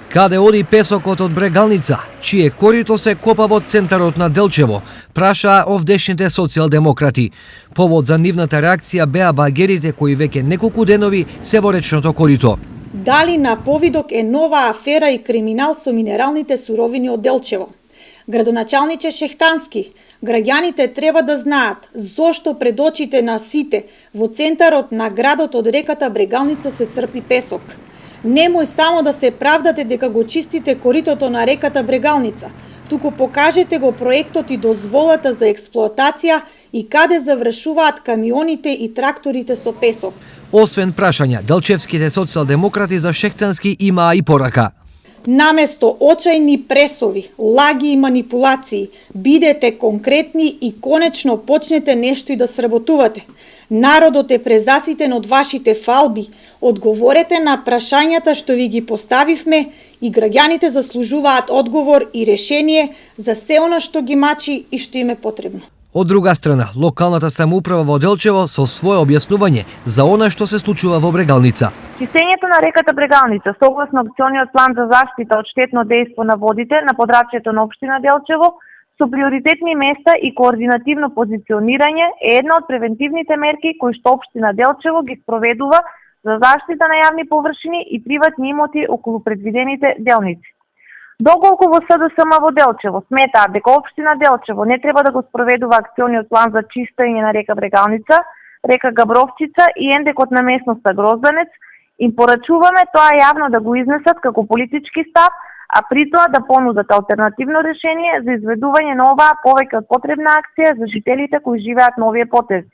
Каде оди песокот од Брегалница, чие корито се копа во центарот на Делчево, прашаа овдешните социјалдемократи. Повод за нивната реакција беа багерите кои веќе неколку денови се во речното корито. Дали на повидок е нова афера и криминал со минералните суровини од Делчево? Градоначалниче Шехтански, граѓаните треба да знаат зошто пред очите на сите во центарот на градот од реката Брегалница се црпи песок. Немој само да се правдате дека го чистите коритото на реката Брегалница, туку покажете го проектот и дозволата за експлоатација и каде завршуваат камионите и тракторите со песок. Освен прашања, делчевските социјалдемократи за Шехтански имаа и порака. Наместо очајни пресови, лаги и манипулации, бидете конкретни и конечно почнете нешто и да сработувате. Народот е презаситен од вашите фалби. Одговорете на прашањата што ви ги поставивме и граѓаните заслужуваат одговор и решение за се она што ги мачи и што им е потребно. Од друга страна, локалната самоуправа во Делчево со свое објаснување за она што се случува во Брегалница. Чистењето на реката Брегалница согласно акциониот план за заштита од штетно дејство на водите на подрачјето на општина Делчево со приоритетни места и координативно позиционирање е една од превентивните мерки кои што општина Делчево ги спроведува за заштита на јавни површини и приватни имоти околу предвидените делници. Доколку во СДСМ во Делчево сметаат дека општина Делчево не треба да го спроведува акциониот план за чистење на река Брегалница, река Габровчица и ендекот на местноста Грозданец, им порачуваме тоа јавно да го изнесат како политички став, а при тоа да понудат алтернативно решение за изведување на оваа повеќе од потребна акција за жителите кои живеат на овие потези.